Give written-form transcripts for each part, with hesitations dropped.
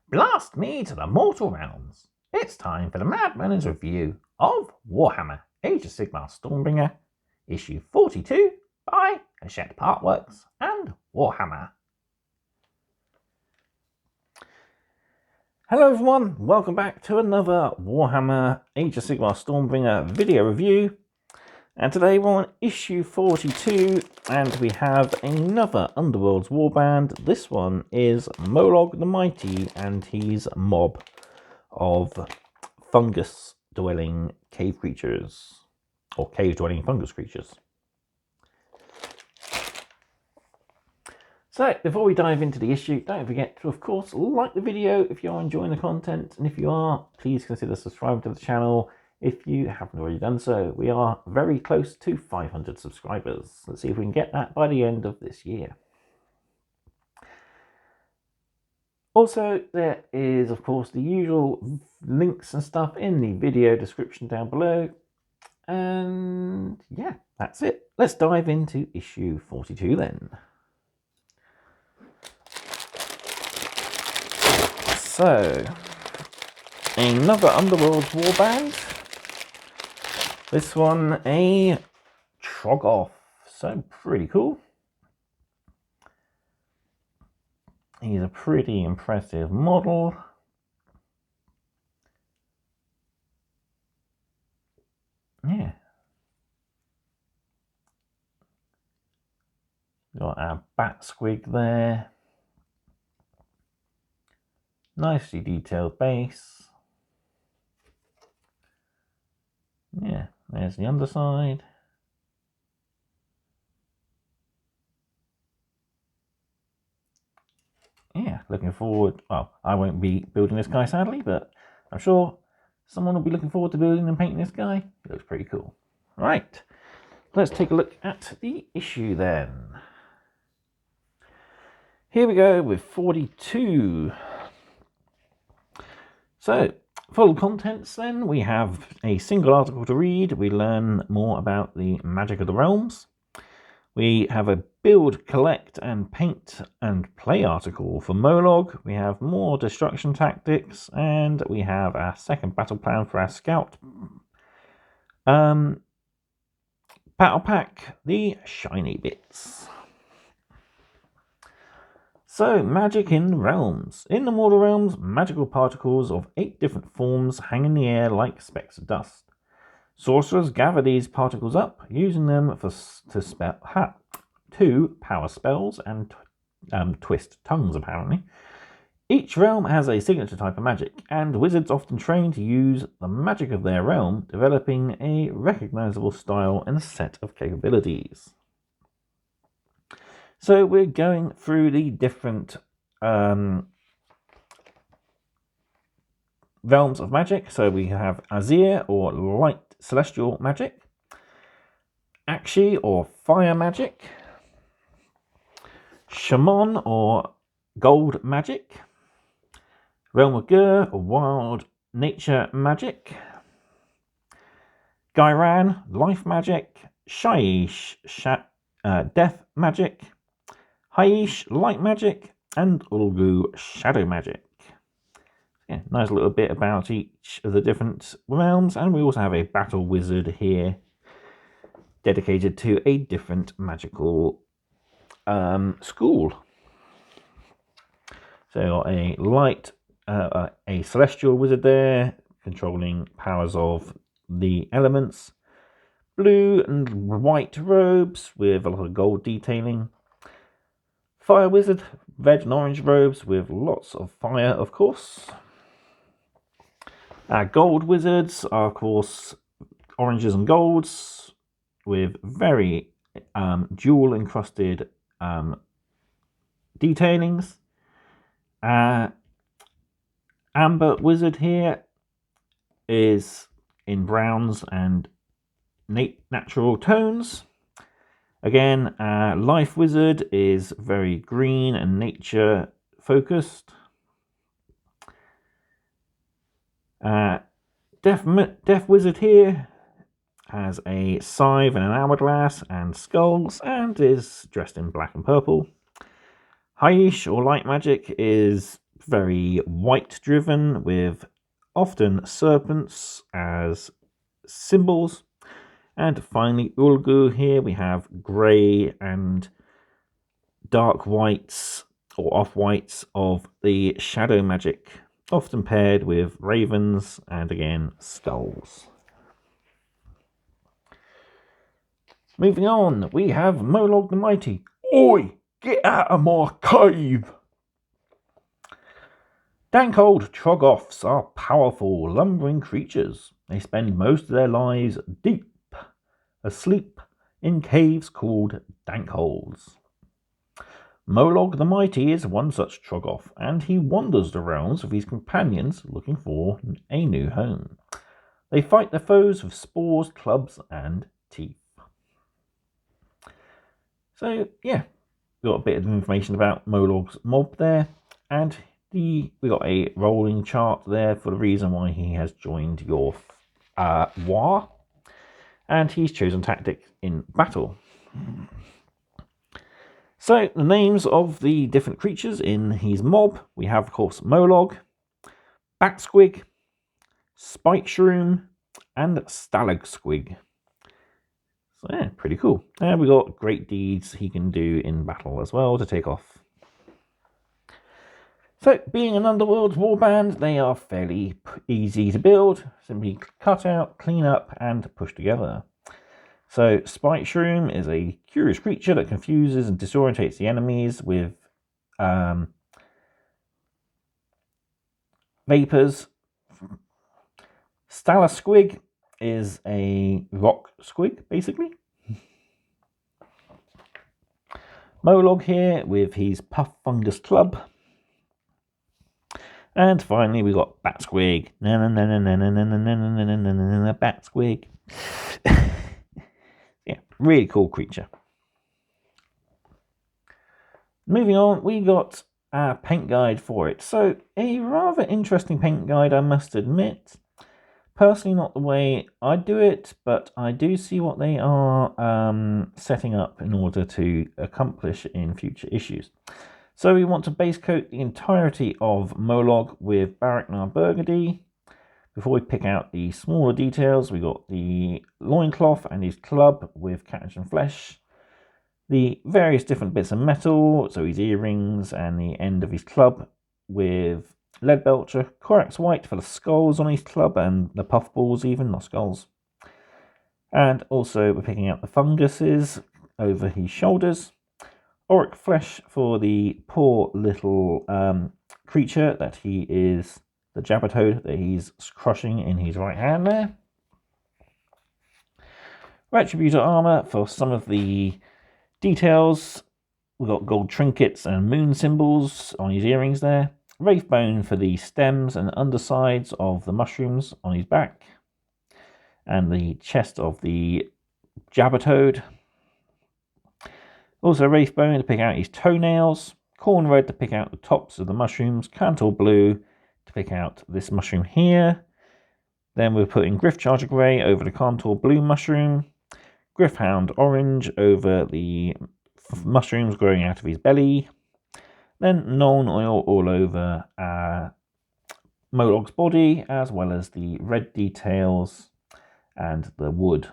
Blast me to the mortal realms. It's time for the Mad Merlins review of Warhammer Age of Sigmar Stormbringer, issue 42 by Hachette Partworks and Warhammer. Hello everyone, welcome back to another Warhammer Age of Sigmar Stormbringer video review. And today we're on issue 42 and we have another Underworld's warband. This one is Molog the Mighty and he's a mob of fungus-dwelling cave creatures, or cave-dwelling fungus creatures. So, before we dive into the issue, don't forget to, of course, like the video if you are enjoying the content. And if you are, please consider subscribing to the channel if you haven't already done so. We are very close to 500 subscribers. Let's see if we can get that by the end of this year. Also, there is, of course, the usual links and stuff in the video description down below. And yeah, that's it. Let's dive into issue 42 then. So, another Underworld's warband. This one, a Troggoth. So pretty cool. He's a pretty impressive model. Yeah. Got our bat squig there. Nicely detailed base. Yeah, there's the underside. Yeah, looking forward. Well, I won't be building this guy sadly, but I'm sure someone will be looking forward to building and painting this guy. It looks pretty cool. Right, let's take a look at the issue then. Here we go with 42. So, full contents then, we have a single article to read. We learn more about the magic of the realms. We have a build, collect and paint and play article for Molog. We have more destruction tactics and we have our second battle plan for our scout. Battle pack, the shiny bits. So, magic in realms. In the mortal realms, magical particles of 8 different forms hang in the air like specks of dust. Sorcerers gather these particles up, using them to power spells and twist tongues, apparently. Each realm has a signature type of magic, and wizards often train to use the magic of their realm, developing a recognizable style and set of capabilities. So we're going through the different realms of magic. So we have Azir, or light celestial magic, Akshi, or fire magic, Shaman, or gold magic, Realm of Gur, or wild nature magic, Gairan, life magic, Shaiish, death magic, Haiish, light magic, and Ulgu, shadow magic. Yeah, nice little bit about each of the different realms, and we also have a battle wizard here dedicated to a different magical school. So a light, a celestial wizard there, controlling powers of the elements. Blue and white robes with a lot of gold detailing. Fire wizard, red and orange robes with lots of fire, of course. Our gold wizards are, of course, oranges and golds with very jewel encrusted detailings. Amber wizard here is in browns and natural tones. Again, life wizard is very green and nature focused. Death wizard here has a scythe and an hourglass and skulls and is dressed in black and purple. Haiish, or light magic, is very white driven, with often serpents as symbols. And finally, Ulgu here we have grey and dark whites or off-whites of the shadow magic, often paired with ravens and again skulls. Moving on, we have Molog the Mighty. Oi, get out of my cave! Dank old Troggoths are powerful, lumbering creatures. They spend most of their lives deep asleep in caves called dank holes. Molog the Mighty is one such Troggoth, and he wanders the realms with his companions looking for a new home. They fight their foes with spores, clubs, and teeth. So, yeah, we got a bit of information about Molog's mob there, and we got a rolling chart there for the reason why he has joined your war, and he's chosen tactics in battle. So the names of the different creatures in his mob, we have of course Molog, Batsquig, Spike Shroom, and Stalag Squig. So yeah, pretty cool. And we got great deeds he can do in battle as well to take off. So, being an Underworld warband, they are fairly easy to build. Simply cut out, clean up, and push together. So, Spike Shroom is a curious creature that confuses and disorientates the enemies with vapors. Stala Squig is a rock squig, basically. Molog here with his Puff Fungus Club. And finally, we got Batsquig. Batsquig. Yeah, really cool creature. Moving on, we got a paint guide for it. So, a rather interesting paint guide, I must admit. Personally, not the way I do it, but I do see what they are setting up in order to accomplish in future issues. So we want to base coat the entirety of Molog with Baraknar Burgundy. Before we pick out the smaller details, we got the loincloth and his club with catch and flesh. The various different bits of metal, so his earrings and the end of his club with lead belcher, Corax white for the skulls on his club and the puffballs even, not skulls. And also we're picking out the funguses over his shoulders. Auric flesh for the poor little creature that he is, the Jabbertoad that he's crushing in his right hand there. Retributor armor for some of the details. We've got gold trinkets and moon symbols on his earrings there. Wraithbone for the stems and undersides of the mushrooms on his back. And the chest of the Jabbertoad. Also Wraithbone to pick out his toenails, Corn Red to pick out the tops of the mushrooms, Cantor Blue to pick out this mushroom here. Then we're putting Griffcharger Grey over the Cantor Blue mushroom, Griffhound Orange over the mushrooms growing out of his belly, then Nuln Oil all over Molog's body, as well as the red details and the wood.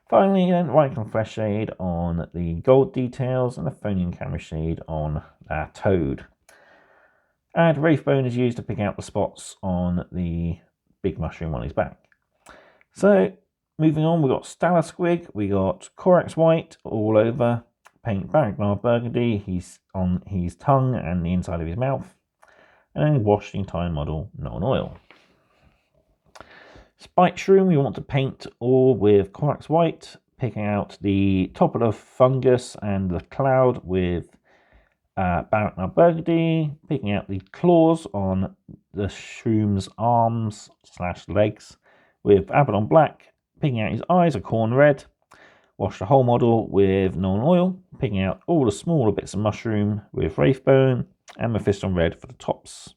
Finally, then, Rycon Flesh Shade on the gold details and the Phonian Camera Shade on our Toad. And Wraithbone is used to pick out the spots on the big mushroom on his back. So, moving on, we've got Stala Squig, we got Corax White all over, paint Baraknar Burgundy, he's on his tongue and the inside of his mouth, and then Washing Time Model Nuln Oil. Spike Shroom, we want to paint all with Corax White, picking out the top of the fungus and the cloud with Baraknar Burgundy, picking out the claws on the Shroom's arms / legs with Abaddon Black, picking out his eyes are Corn Red, wash the whole model with Nuln Oil, picking out all the smaller bits of mushroom with Wraithbone, and Mephiston Red for the tops,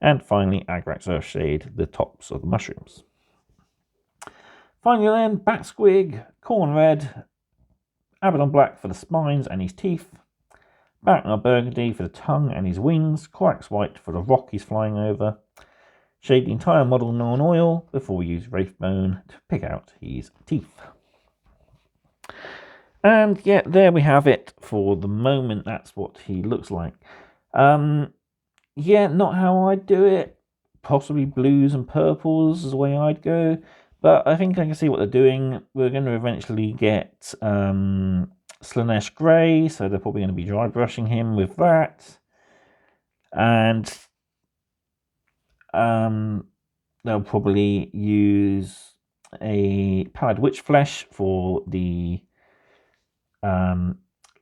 and finally Agrax Earthshade, the tops of the mushrooms. Finally then, Batsquig, Corn Red, Abaddon Black for the spines and his teeth, Backnar burgundy for the tongue and his wings, Corax white for the rock he's flying over. Shade the entire model non-oil before we use Wraithbone to pick out his teeth. And yeah, there we have it for the moment. That's what he looks like. Yeah, not how I'd do it. Possibly blues and purples is the way I'd go. But I think I can see what they're doing. We're going to eventually get Slaanesh Grey, so they're probably going to be dry brushing him with that. And they'll probably use a Pallid Witch Flesh for the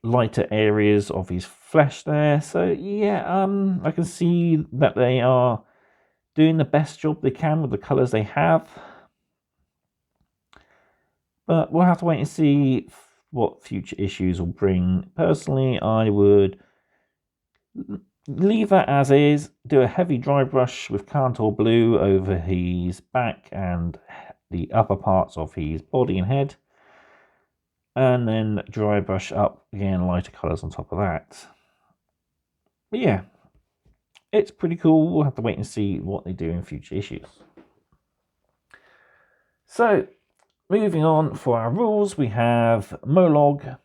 lighter areas of his flesh there. So yeah, I can see that they are doing the best job they can with the colours they have. But we'll have to wait and see what future issues will bring. Personally, I would leave that as is, do a heavy dry brush with Kantor Blue over his back and the upper parts of his body and head, and then dry brush up again lighter colours on top of that. But yeah, it's pretty cool. We'll have to wait and see what they do in future issues. So moving on for our rules, we have Molog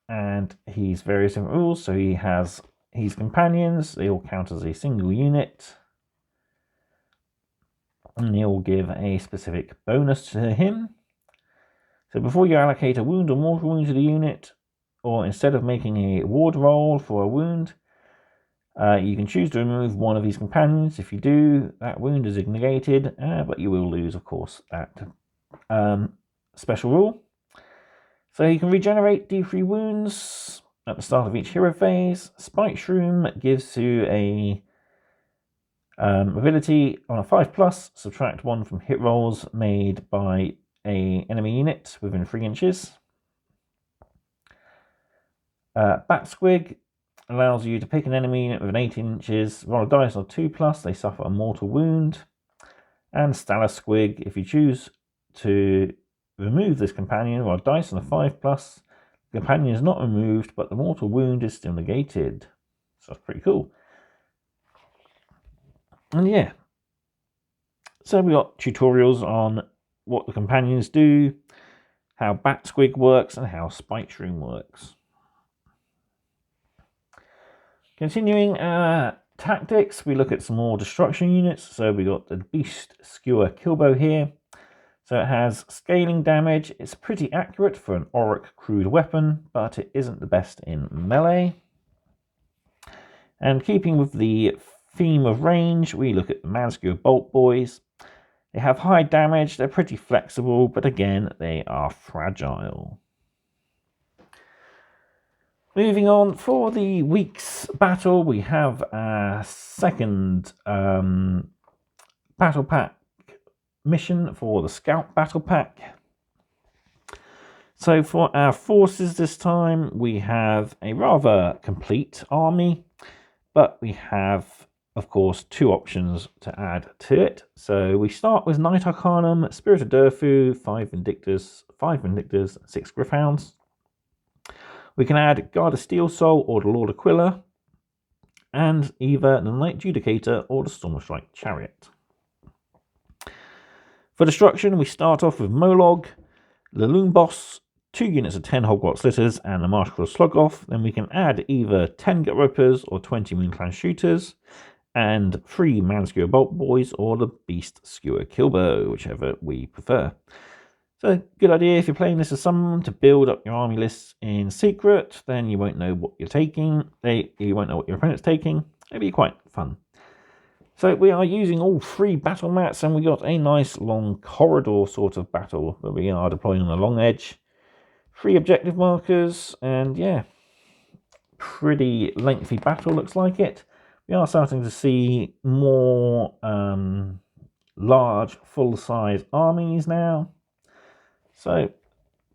and his various different rules. So he has his companions, they all count as a single unit, and they all give a specific bonus to him. So before you allocate a wound or mortal wound to the unit, or instead of making a ward roll for a wound, you can choose to remove one of his companions. If you do, that wound is negated, but you will lose, of course, that special rule. So you can regenerate D3 wounds at the start of each hero phase. Spike Shroom gives you a ability on a 5+, subtract 1 from hit rolls made by a enemy unit within 3 inches. Bat Squig allows you to pick an enemy unit within 18 inches, roll a dice on 2+, they suffer a mortal wound. And Stellar Squig, if you choose to remove this companion, roll a dice on a 5+, the companion is not removed, but the mortal wound is still negated. So that's pretty cool. And yeah, so we got tutorials on what the companions do, how Bat Squig works, and how Spike Shroom works. Continuing tactics, we look at some more destruction units. So we got the Beast Skewer Killbow here. So it has scaling damage. It's pretty accurate for an Auric crude weapon, but it isn't the best in melee. And keeping with the theme of range, we look at the Mad Skewer Bolt Boys. They have high damage, they're pretty flexible, but again, they are fragile. Moving on, for the week's battle, we have our second battle pack mission for the Scout Battle Pack. So for our forces this time, we have a rather complete army, but we have, of course, 2 options to add to it. So we start with Knight Arcanum, Spirit of Durfu, 5 Vindictors, 6 Gryph-hounds. We can add Guard of Steel Soul or the Lord Aquila, and either the Knight Judicator or the Stormstrike Chariot. For destruction, we start off with Molog, the Loom Boss, 2 units of 10 Hogwarts Slitters, and the Marshall Slugoff. Then we can add either 10 Gut Rippers or 20 Moonclan Shooters, and 3 Mad Skewer Bolt Boys or the Beast Skewer Killbow, whichever we prefer. So, good idea if you're playing this as someone to build up your army lists in secret, then you won't know what you're taking, you won't know what your opponent's taking. It'll be quite fun. So we are using all 3 battle mats, and we got a nice long corridor sort of battle where we are deploying on the long edge. 3 objective markers, and yeah, pretty lengthy battle looks like it. We are starting to see more large, full-size armies now. So,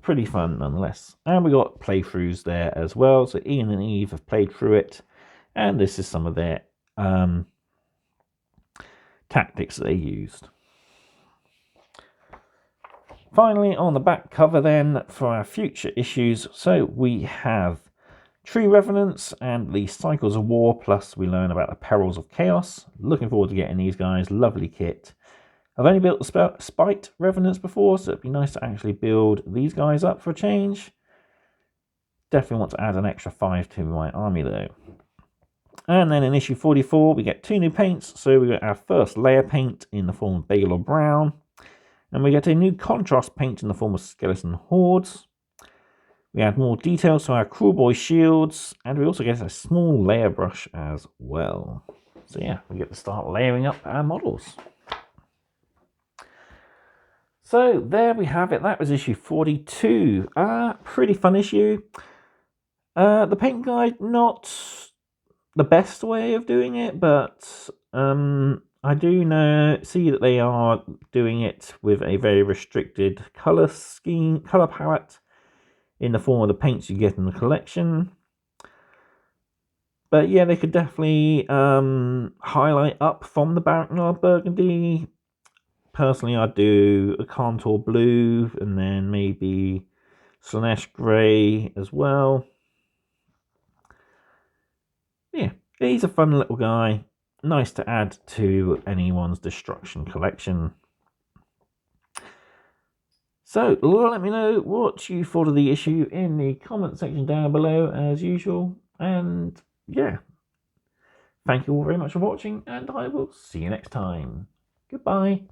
pretty fun nonetheless. And we got playthroughs there as well. So Ian and Eve have played through it, and this is some of their tactics that they used. Finally, on the back cover then, for our future issues, so we have True Revenants and the Cycles of War, plus we learn about the Perils of Chaos. Looking forward to getting these guys. Lovely kit. I've only built the Spite Revenants before, so it'd be nice to actually build these guys up for a change. Definitely want to add an extra 5 to my army though. And then in issue 44, we get 2 new paints. So we get our first layer paint in the form of Baylor Brown. And we get a new contrast paint in the form of Skeleton Hordes. We add more details to our Cruelboy shields. And we also get a small layer brush as well. So yeah, we get to start layering up our models. So there we have it. That was issue 42. Pretty fun issue. The paint guide, not the best way of doing it, but I do see that they are doing it with a very restricted color palette in the form of the paints you get in the collection. But yeah, they could definitely highlight up from the Baraknar Burgundy. Personally, I'd do a Contour Blue and then maybe Slanesh Grey as well. Yeah, he's a fun little guy. Nice to add to anyone's destruction collection. So let me know what you thought of the issue in the comment section down below as usual. And yeah, thank you all very much for watching, and I will see you next time. Goodbye.